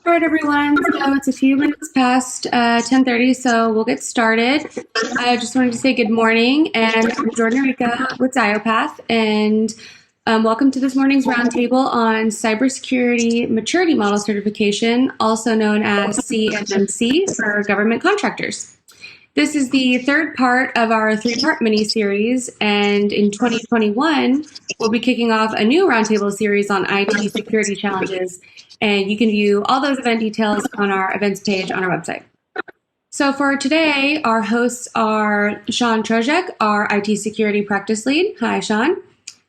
All right, everyone. So it's a few minutes past 10:30, so we'll get started. I just wanted to say good morning, and I'm Jordan Rica with DYOPATH, and welcome to this morning's roundtable on cybersecurity maturity model certification, also known as CMMC for government contractors. This is the third part of our three-part mini-series, and in 2021, we'll be kicking off a new roundtable series on IT security challenges, and you can view all those event details on our events page on our website. So for today, our hosts are Sean Trojek, our IT security practice lead. Hi, Sean.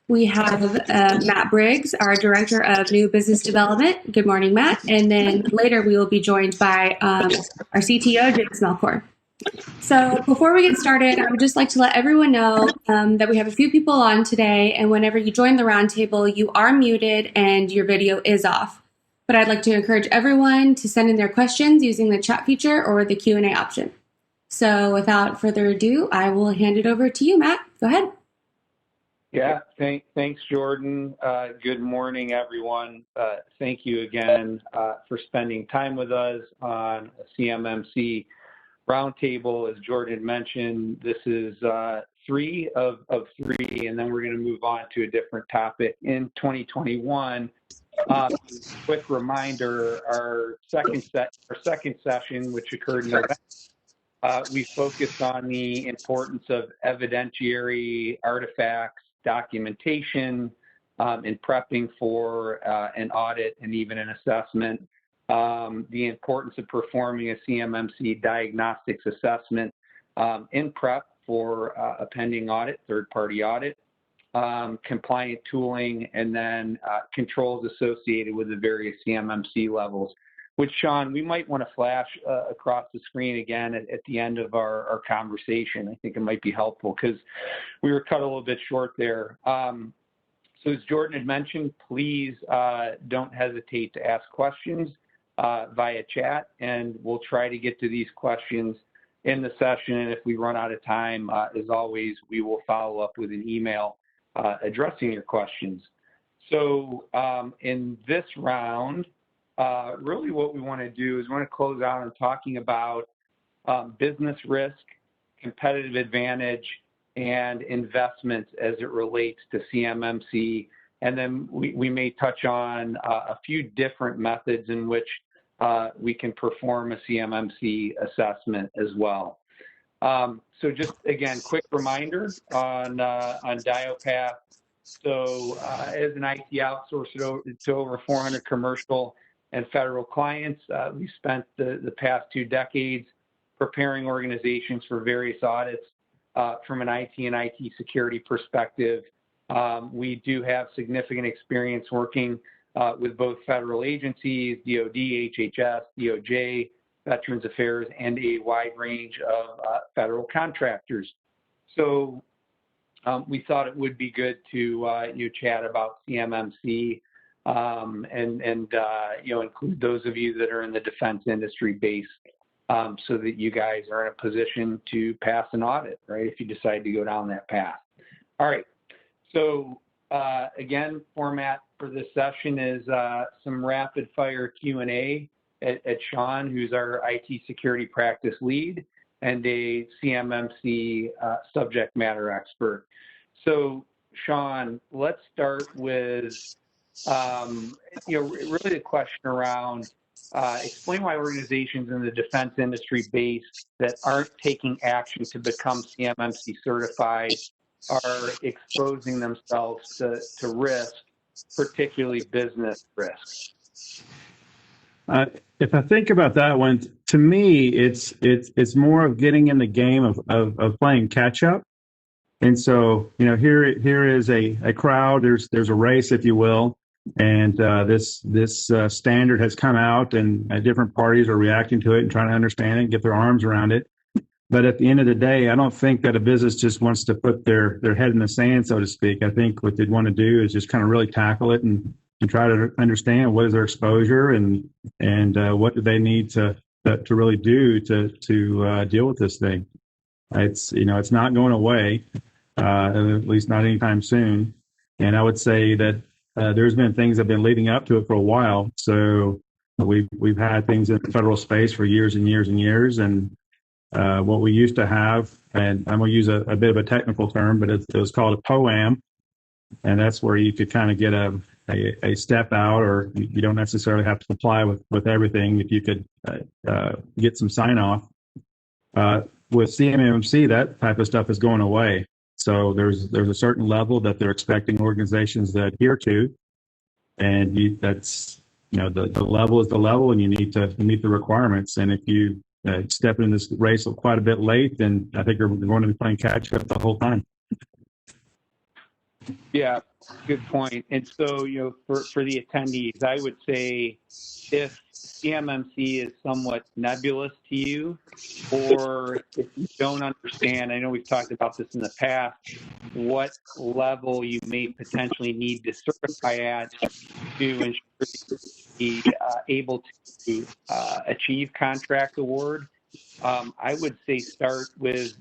We have Matt Briggs, our Director of New Business Development. Good morning, Matt. And then later we will be joined by our CTO, James Melchor. So before we get started, I would just like to let everyone know that we have a few people on today, and whenever you join the roundtable, you are muted and your video is off. But I'd like to encourage everyone to send in their questions using the chat feature or the Q&A option. So without further ado, I will hand it over to you, Matt. Go ahead. Yeah, thanks, Jordan. Good morning, everyone. Thank you again for spending time with us on a CMMC roundtable. As Jordan mentioned, this is 3 of 3, and then we're going to move on to a different topic in 2021. Quick reminder: our second session, which occurred in November, we focused on the importance of evidentiary artifacts, documentation, in prepping for an audit and even an assessment. The importance of performing a CMMC diagnostics assessment in prep for a pending audit, third-party audit, compliant tooling, and then controls associated with the various CMMC levels, which, Sean, we might want to flash across the screen again at the end of our conversation. I think it might be helpful because we were cut a little bit short there. So as Jordan had mentioned, please don't hesitate to ask questions via chat, and we'll try to get to these questions in the session. And if we run out of time, as always, we will follow up with an email addressing your questions. So in this round, really what we want to do is we want to close out on talking about business risk, competitive advantage, and investments as it relates to CMMC. And then we may touch on a few different methods in which we can perform a CMMC assessment as well. So just, again, quick reminder on DYOPATH. So as an IT outsourcer to over 400 commercial and federal clients, we spent the past 2 decades preparing organizations for various audits from an IT and IT security perspective. We do have significant experience working with both federal agencies, DOD, HHS, DOJ, Veterans Affairs, and a wide range of federal contractors. So we thought it would be good to chat about CMMC and include those of you that are in the defense industry base, so that you guys are in a position to pass an audit, right, if you decide to go down that path. All right. So again, format for this session is some rapid fire Q&A at Sean, who's our IT security practice lead, and a CMMC subject matter expert. So Sean, let's start with really the question around explain why organizations in the defense industry base that aren't taking action to become CMMC certified are exposing themselves to risk, particularly business risk. If I think about that one, to me, it's more of getting in the game of playing catch up. And so, here is a crowd. There's a race, if you will, and this standard has come out, and different parties are reacting to it and trying to understand it and get their arms around it. But at the end of the day, I don't think that a business just wants to put their head in the sand, so to speak. I think what they'd want to do is just kind of really tackle it and try to understand what is their exposure and what do they need to really do to deal with this thing. It's not going away, at least not anytime soon. And I would say that there's been things that have been leading up to it for a while. So We've had things in the federal space for years and years and years, and what we used to have, and I'm going to use a bit of a technical term, but it was called a POAM, and that's where you could kind of get a step out, or you don't necessarily have to comply with everything if you could get some sign off. With CMMC, that type of stuff is going away. So there's a certain level that they're expecting organizations to adhere to, and that's the level is the level, and you need to meet the requirements. And if you step in this race quite a bit late, then I think you're going to be playing catch up the whole time. Yeah, good point. And so, for the attendees, I would say if CMMC is somewhat nebulous to you, or if you don't understand, I know we've talked about this in the past, what level you may potentially need to certify at to ensure that you be able to achieve contract award. I would say start with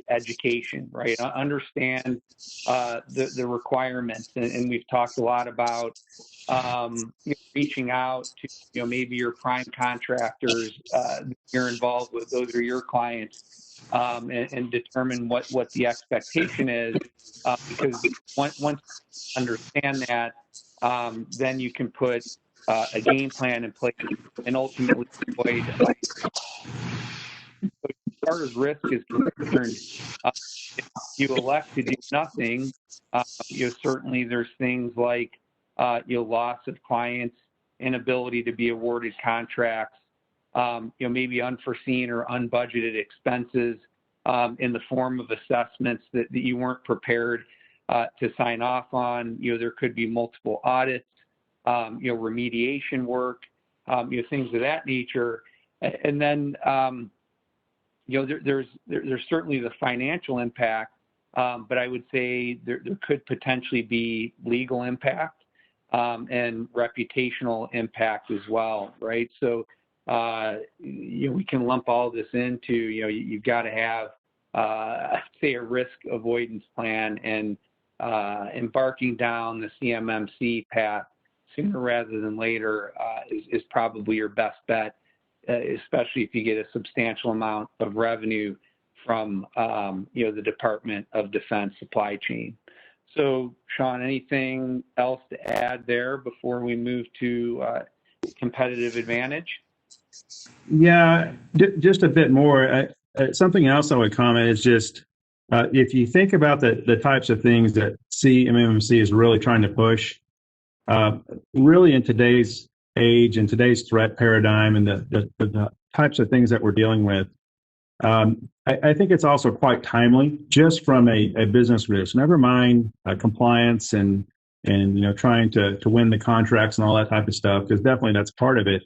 education, right? Understand the requirements, and we've talked a lot about reaching out to maybe your prime contractors you're involved with; those are your clients, and determine what the expectation is, because once you understand that, then you can put a game plan in place and ultimately avoid. As far as risk is concerned, if you elect to do nothing, certainly there's things like loss of clients, inability to be awarded contracts, maybe unforeseen or unbudgeted expenses in the form of assessments that you weren't prepared to sign off on. There could be multiple audits, remediation work, things of that nature, and then. There's certainly the financial impact, but I would say there could potentially be legal impact and reputational impact as well, right? So we can lump all this into you've got to have say a risk avoidance plan, and embarking down the CMMC path sooner rather than later is probably your best bet. Especially if you get a substantial amount of revenue from, the Department of Defense supply chain. So, Sean, anything else to add there before we move to competitive advantage? Yeah, just a bit more. Something else I would comment is just if you think about the types of things that CMMC is really trying to push, really in today's age and today's threat paradigm and the types of things that we're dealing with, I think it's also quite timely just from a business risk. Never mind compliance and trying to win the contracts and all that type of stuff, because definitely that's part of it.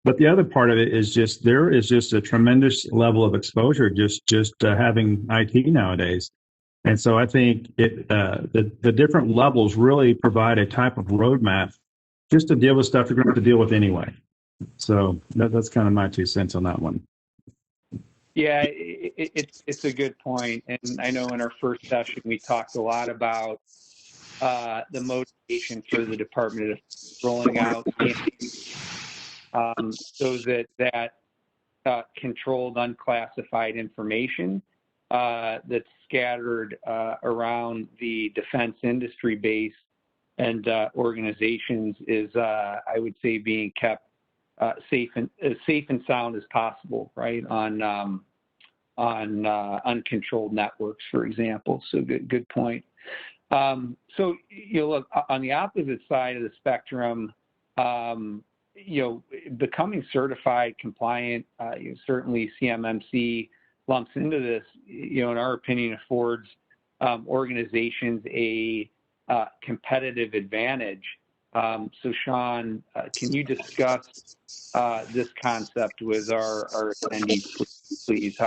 But the other part of it is there is just a tremendous level of exposure just having IT nowadays. And so I think the different levels really provide a type of roadmap just to deal with stuff you're going to have to deal with anyway. So that's kind of my 2 cents on that one. Yeah, it's a good point. And I know in our first session, we talked a lot about the motivation for the Department of rolling out so that controlled unclassified information that's scattered around the defense industry base and organizations is, I would say, being kept safe and sound as possible, right? On uncontrolled networks, for example. So good point. So look, on the opposite side of the spectrum, becoming certified, compliant, certainly CMMC lumps into this. In our opinion, affords organizations a competitive advantage. So, Sean, can you discuss this concept with our attendees, please?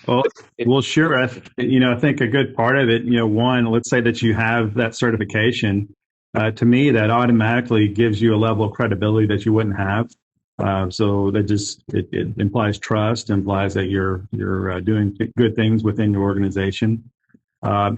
Well, sure. I think a good part of it, one, let's say that you have that certification. To me, that automatically gives you a level of credibility that you wouldn't have. So that it implies trust, implies that you're doing good things within your organization.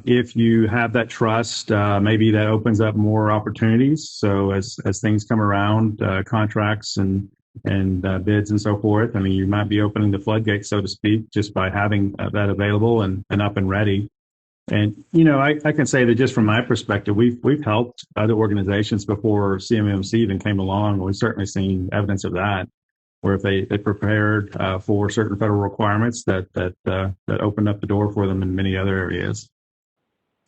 If you have that trust, maybe that opens up more opportunities. So as things come around, contracts and bids and so forth, I mean, you might be opening the floodgates, so to speak, just by having that available and up and ready. And, I can say that just from my perspective, we've helped other organizations before CMMC even came along. We've certainly seen evidence of that, where if they prepared for certain federal requirements that opened up the door for them in many other areas.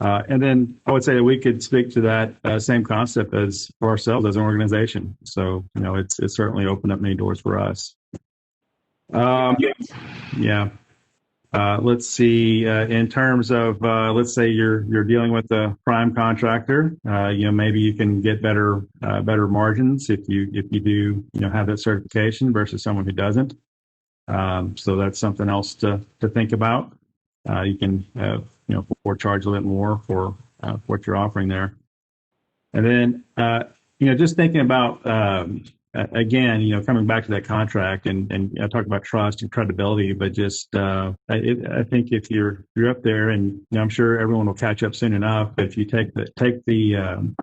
And then I would say that we could speak to that same concept as for ourselves as an organization. So, it's certainly opened up many doors for us. Yeah. Let's see. In terms of, let's say you're dealing with a prime contractor, maybe you can get better margins if you do have that certification versus someone who doesn't. So that's something else to think about. You can charge a little bit more for what you're offering there, and then just thinking about. Again, coming back to that contract and I talk about trust and credibility, but just I think if you're up there, and I'm sure everyone will catch up soon enough. If you take the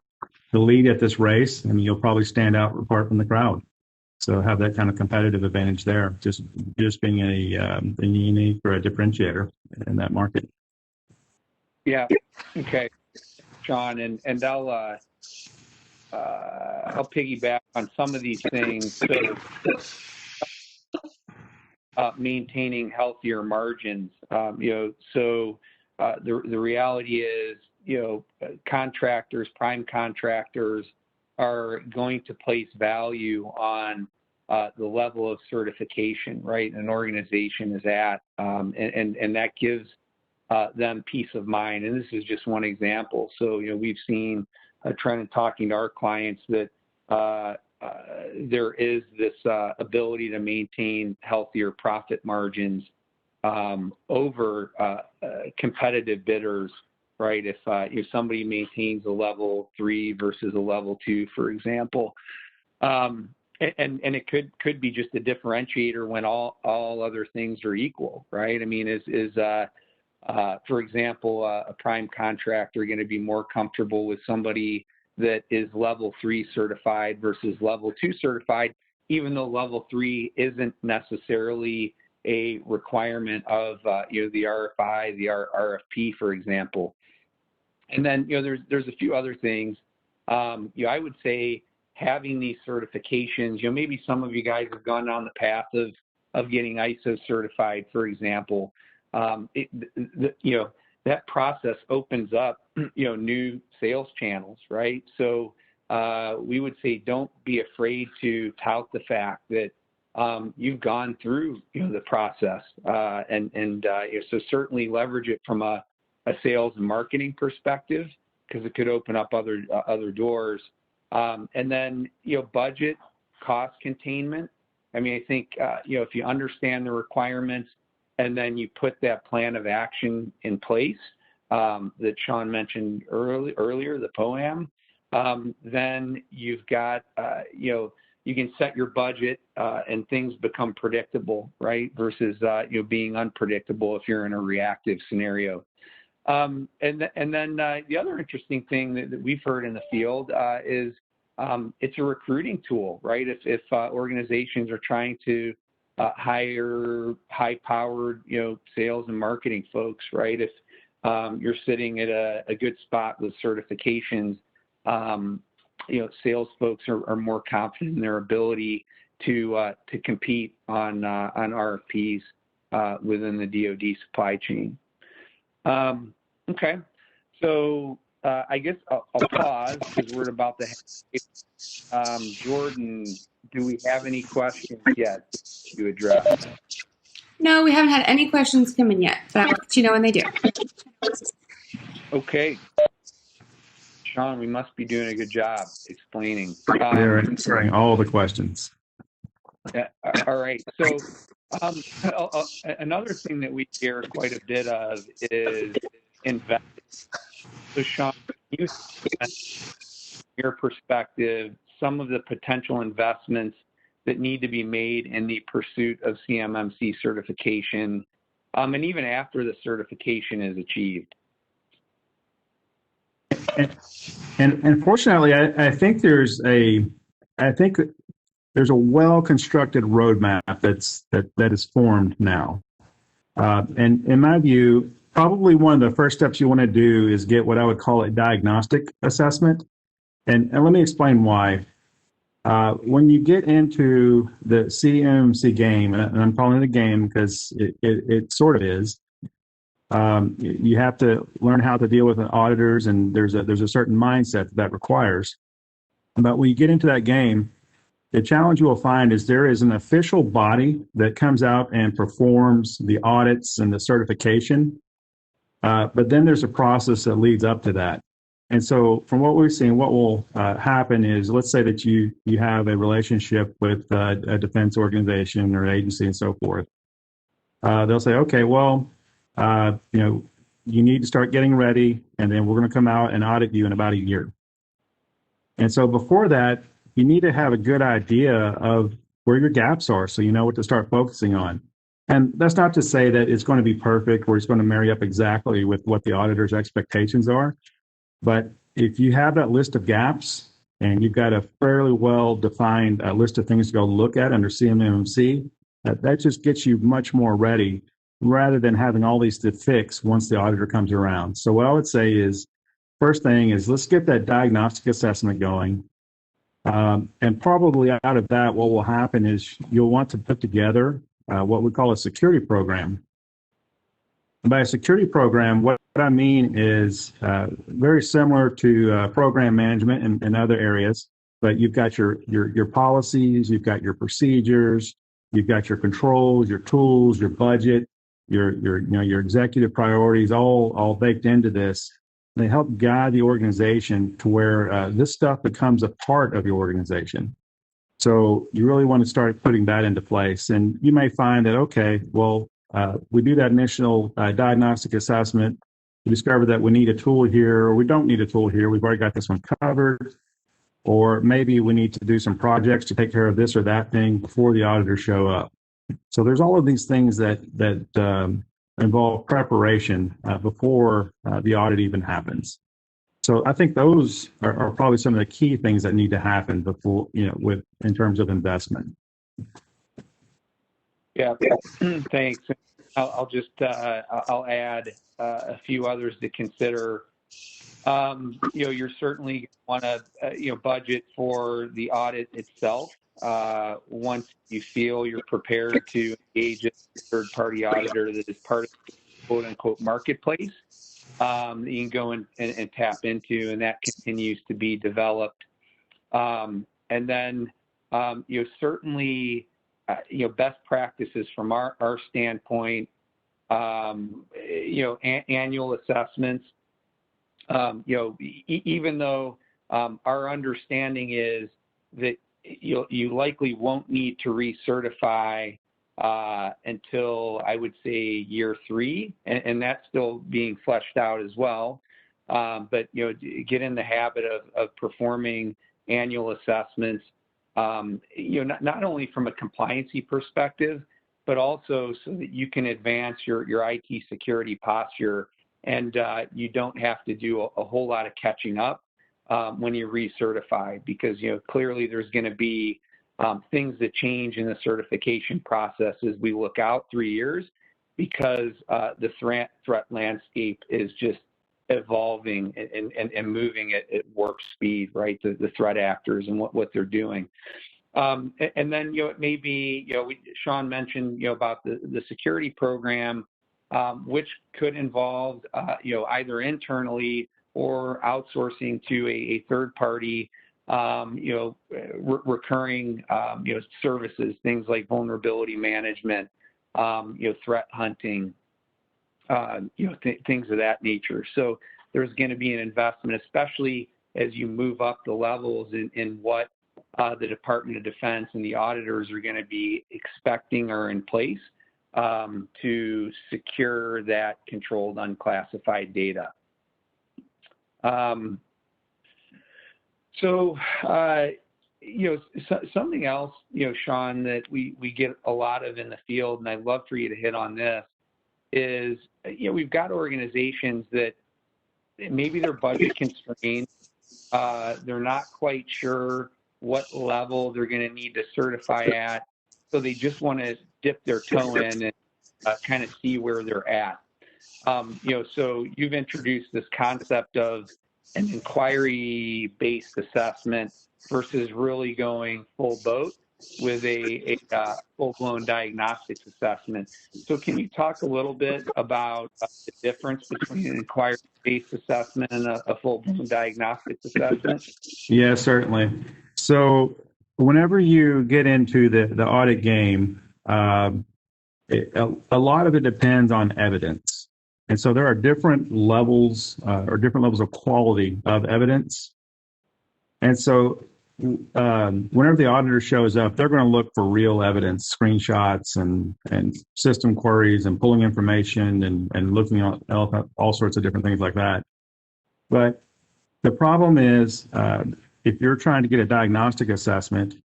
lead at this race, I mean, you'll probably stand out apart from the crowd. So have that kind of competitive advantage there, just being a unique or a differentiator in that market. Yeah. Okay, Sean, and I'll piggyback on some of these things. So, maintaining healthier margins. The reality is, contractors, prime contractors, are going to place value on the level of certification, right, an organization is at, and that gives them peace of mind. And this is just one example. So, we've seen a trend in talking to our clients that there is this ability to maintain healthier profit margins over competitive bidders, right? If somebody maintains a level 3 versus a level 2, for example, and it could be just a differentiator when all other things are equal, right? I mean, for example, a prime contractor going to be more comfortable with somebody that is level 3 certified versus level 2 certified, even though level 3 isn't necessarily a requirement of the RFI, the RFP, for example. And then there's a few other things. I would say having these certifications. Maybe some of you guys have gone down the path of getting ISO certified, for example. That process opens up, new sales channels, right? So we would say don't be afraid to tout the fact that you've gone through, the process, so certainly leverage it from a sales and marketing perspective, because it could open up other doors. And then, budget, cost containment. I mean, I think, if you understand the requirements and then you put that plan of action in place that Sean mentioned earlier, the POAM, then you've got, you can set your budget and things become predictable, right? Versus, being unpredictable if you're in a reactive scenario. And then the other interesting thing that we've heard in the field is it's a recruiting tool, right? If organizations are trying to hire high-powered, sales and marketing folks, right? If you're sitting at a good spot with certifications, sales folks are more confident in their ability to compete on RFPs within the DoD supply chain. Okay, so I guess I'll pause because we're about to. Jordan, do we have any questions yet to address? No, we haven't had any questions come in yet, but I'll let you know when they do. Okay. Sean, we must be doing a good job explaining. They're answering all the questions. All right. So another thing that we hear quite a bit of is investing. So Sean, you, your perspective, some of the potential investments that need to be made in the pursuit of CMMC certification, and even after the certification is achieved. And, and fortunately, I think I think there's a well-constructed roadmap that is formed now. And in my view, probably one of the first steps you want to do is get what I would call a diagnostic assessment. And let me explain why. When you get into the CMMC game, and I'm calling it a game because it sort of is, you have to learn how to deal with auditors, and there's a certain mindset that requires. But when you get into that game, the challenge you will find is there is an official body that comes out and performs the audits and the certification. But then there's a process that leads up to that. And so from what we've seen, what will happen is, let's say that you have a relationship with a defense organization or agency and so forth. They'll say, okay, well, you need to start getting ready, and then we're going to come out and audit you in about a year. And so before that, you need to have a good idea of where your gaps are so you know what to start focusing on. And that's not to say that it's going to be perfect or it's going to marry up exactly with what the auditor's expectations are. But if you have that list of gaps and you've got a fairly well-defined list of things to go look at under CMMC, that just gets you much more ready rather than having all these to fix once the auditor comes around. So what I would say is, first thing is let's get that diagnostic assessment going. And probably out of that, what will happen is you'll want to put together what we call a security program. And by a security program, what I mean is very similar to program management in other areas, but you've got your policies, you've got your procedures, you've got your controls, your tools, your budget, your executive priorities, all baked into this. They help guide the organization to where this stuff becomes a part of your organization. So you really want to start putting that into place. And you may find that, okay, well, we do that initial diagnostic assessment. We discover that we need a tool here, or we don't need a tool here. We've already got this one covered. Or maybe we need to do some projects to take care of this or that thing before the auditors show up. So there's all of these things that involve preparation before the audit even happens. So I think those are probably some of the key things that need to happen before, in terms of investment. Yeah, thanks. I'll just I'll add a few others to consider. You're certainly want to budget for the audit itself. Once you feel you're prepared to engage a third-party auditor that is part of the quote-unquote marketplace, that you can go and tap into, and that continues to be developed. And then, certainly, best practices from our standpoint, annual assessments. Even though our understanding is that you likely won't need to recertify until, I would say, year 3, and that's still being fleshed out as well. But get in the habit of performing annual assessments. Not only from a compliancy perspective, but also so that you can advance your IT security posture, and you don't have to do a whole lot of catching up when you recertify, because clearly there's going to be things that change in the certification process as we look out 3 years, because the threat landscape is just evolving and moving at warp speed, right? The threat actors and what they're doing. And then, it may be, Sean mentioned, about the security program, which could involve, either internally or outsourcing to a third party, recurring, services, things like vulnerability management, threat hunting, things of that nature. So there's going to be an investment, especially as you move up the levels in what the Department of Defense and the auditors are going to be expecting or in place to secure that controlled unclassified data. Something else, Sean, that we get a lot of in the field, and I'd love for you to hit on this, is, we've got organizations that maybe they're budget constrained. They're not quite sure what level they're going to need to certify at. So they just want to dip their toe in and kind of see where they're at. So you've introduced this concept of an inquiry-based assessment versus really going full boat with a full-blown diagnostics assessment. So can you talk a little bit about the difference between an inquiry-based assessment and a full-blown diagnostics assessment? Yeah, certainly. So whenever you get into the audit game, a lot of it depends on evidence. And so there are different levels or different levels of quality of evidence. And so whenever the auditor shows up, they're going to look for real evidence, screenshots and system queries and pulling information and looking at all sorts of different things like that. But the problem is if you're trying to get a diagnostic assessment,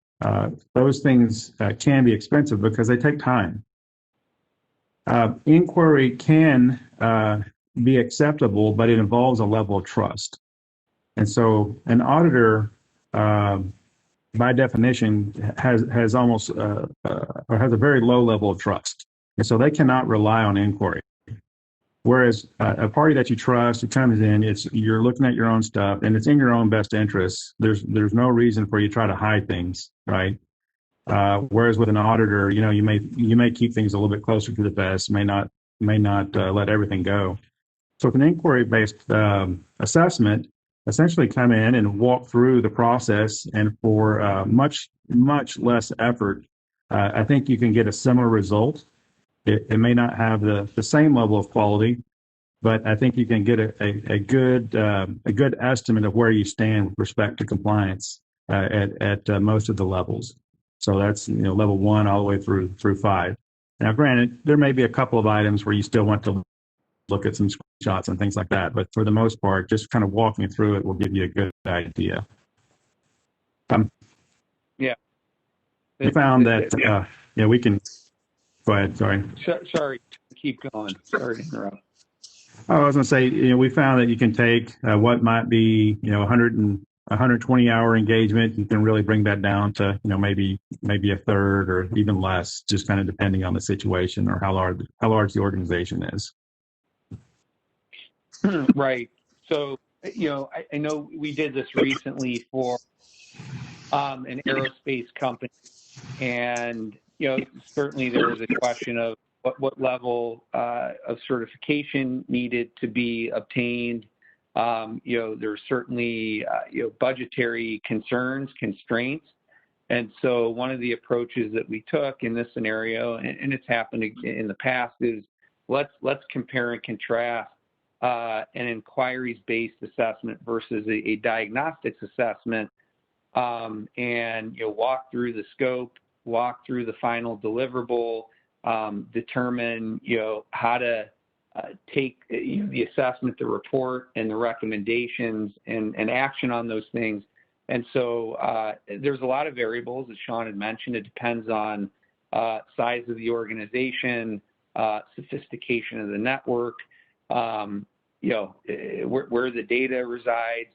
those things can be expensive because they take time. Inquiry can be acceptable, but it involves a level of trust. And so an auditor, by definition, has almost or has a very low level of trust. And so they cannot rely on inquiry. Whereas a party that you trust, it comes in, you're looking at your own stuff, and it's in your own best interest. There's no reason for you to try to hide things, right? Whereas with an auditor, you may keep things a little bit closer to the vest, may not let everything go. So with an inquiry-based assessment, essentially come in and walk through the process, and for much less effort, I think you can get a similar result. It may not have the same level of quality, but I think you can get a good estimate of where you stand with respect to compliance at most of the levels. So that's level 1 all the way through 5. Now, granted, there may be a couple of items where you still want to look at some screenshots and things like that, but for the most part, just kind of walking through it will give you a good idea. Yeah. We found that we can. Go ahead. Sorry. Sorry. Keep going. Sorry to interrupt. I was going to say, we found that you can take what might be, 120-hour engagement. You can really bring that down to, maybe a third or even less, just kind of depending on the situation or how large the organization is. Right. So, I know we did this recently for an aerospace company, and certainly there was a question of what level of certification needed to be obtained. There's certainly budgetary constraints, and so one of the approaches that we took in this scenario, and it's happened in the past, is let's compare and contrast an inquiries-based assessment versus a diagnostics assessment, and walk through the scope, walk through the final deliverable, determine how to take the assessment, the report, and the recommendations and action on those things. And so there's a lot of variables, as Sean had mentioned. It depends on size of the organization, sophistication of the network, where the data resides,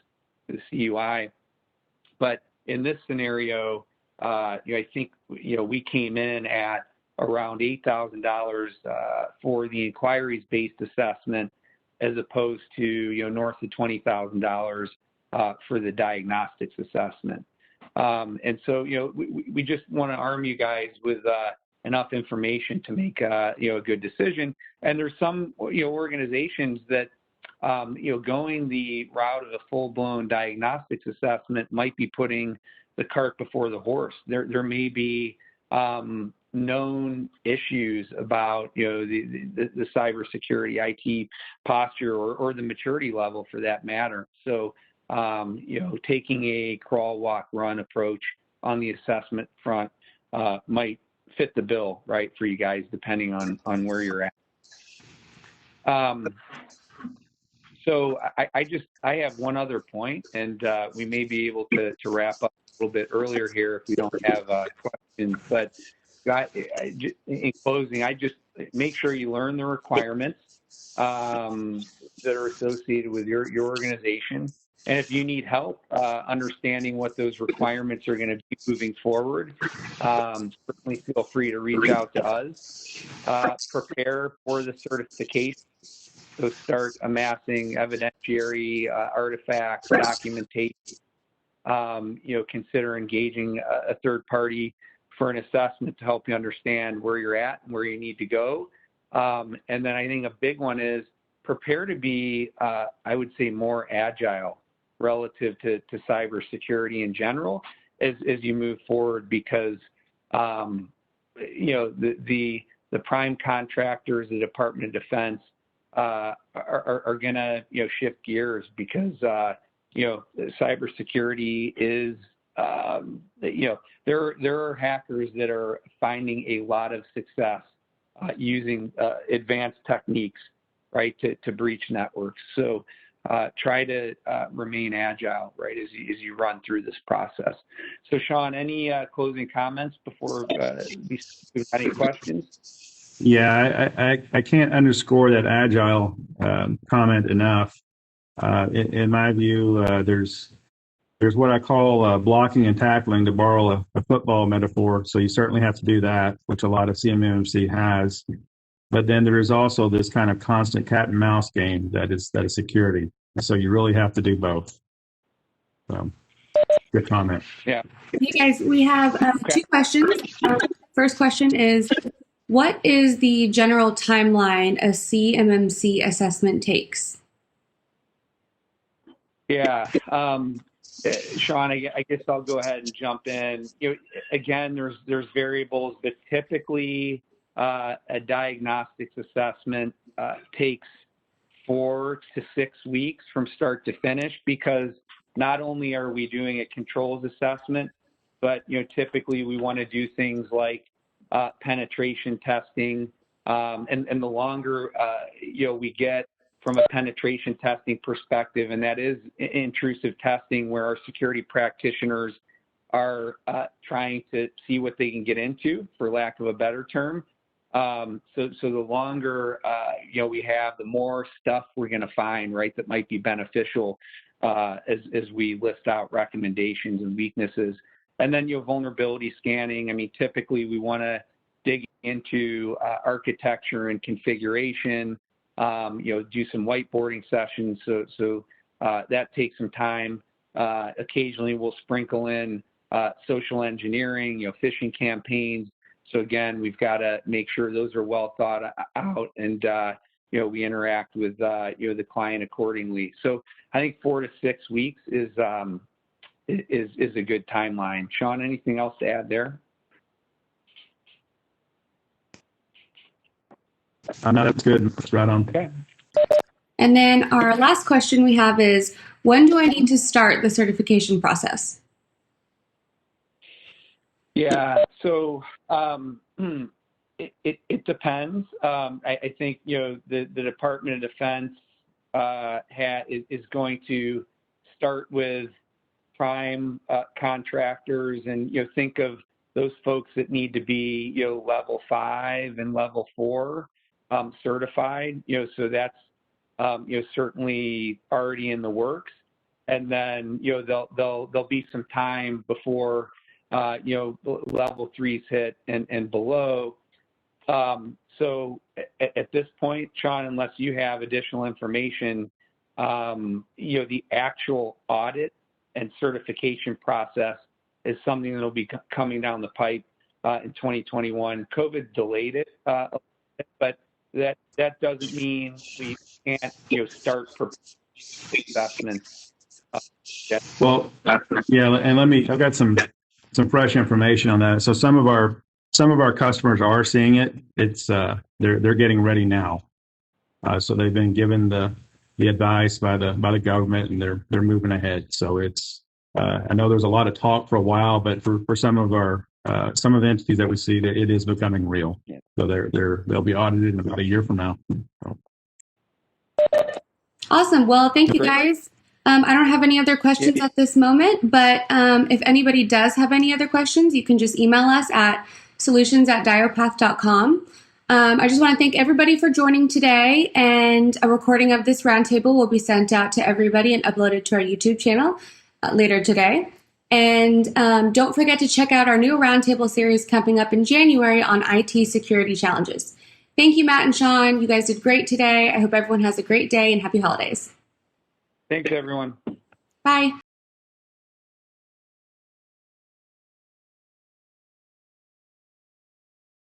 the CUI. But in this scenario, I think we came in at around $8,000 for the inquiries-based assessment, as opposed to north of $20,000 for the diagnostics assessment. And so we just want to arm you guys with enough information to make a good decision. And there's some organizations that going the route of a full-blown diagnostics assessment might be putting the cart before the horse. There may be known issues about the cybersecurity, IT posture, or the maturity level for that matter. So taking a crawl, walk, run approach on the assessment front might fit the bill, right, for you guys, depending on where you're at. So I have one other point, and we may be able to wrap up a little bit earlier here if we don't have questions. But in closing, I just make sure you learn the requirements. that are associated with your organization. And if you need help understanding what those requirements are going to be moving forward, certainly feel free to reach out to us. Prepare for the certification. So start amassing evidentiary artifacts, documentation. Consider engaging a third party for an assessment to help you understand where you're at and where you need to go. And then I think a big one is prepare to be, I would say, more agile relative to cybersecurity in general as you move forward, because the prime contractors, the Department of Defense, are going to shift gears, because cybersecurity is there are hackers that are finding a lot of success using advanced techniques, right, to breach networks. So try to remain agile, right, as you run through this process. So Sean, any closing comments before we have any questions? Yeah, I can't underscore that agile comment enough. In my view, there's what I call blocking and tackling, to borrow a football metaphor. So you certainly have to do that, which a lot of CMMC has. But then there is also this kind of constant cat and mouse game that is security. So you really have to do both. So, good comment. Yeah. Hey guys, we have two questions. First question is, what is the general timeline a CMMC assessment takes? Yeah, Sean, I guess I'll go ahead and jump in. Again, there's variables, but typically a diagnostics assessment takes 4 to 6 weeks from start to finish, because not only are we doing a controls assessment, but typically we want to do things like penetration testing, and the longer we get from a penetration testing perspective, and that is intrusive testing, where our security practitioners are trying to see what they can get into, for lack of a better term. So the longer we have, the more stuff we're going to find, right, that might be beneficial as we list out recommendations and weaknesses. And then vulnerability scanning. I mean, typically we want to dig into architecture and configuration. Do some whiteboarding sessions. So that takes some time. Occasionally we'll sprinkle in social engineering, phishing campaigns. So again, we've got to make sure those are well thought out, and we interact with the client accordingly. So I think 4 to 6 weeks is a good timeline. Sean, anything else to add there? No, that's good. That's right on. Okay. And then our last question we have is, when do I need to start the certification process? Yeah, so it depends. I think the Department of Defense is going to start with prime contractors, and think of those folks that need to be level 5 and level 4 certified. So that's certainly already in the works. And then there'll be some time before level 3s hit and below. So at this point, Sean, unless you have additional information, the actual audit and certification process is something that will be coming down the pipe in 2021. COVID delayed it, but that doesn't mean we can't start for assessments. Well, yeah, and I've got some fresh information on that. So some of our customers are seeing it. It's they're getting ready now. So they've been given the advice by the government, and they're moving ahead. So it's I know there's a lot of talk for a while, but for some of the entities that we see, that it is becoming real. Yeah. So they'll be audited in about a year from now. So. Awesome. Well, thank you guys. I don't have any other questions at this moment, but if anybody does have any other questions, you can just email us at solutions@dyopath.com. I just want to thank everybody for joining today, and a recording of this roundtable will be sent out to everybody and uploaded to our YouTube channel later today. And don't forget to check out our new roundtable series coming up in January on IT security challenges. Thank you, Matt and Sean. You guys did great today. I hope everyone has a great day and happy holidays. Thanks, everyone. Bye.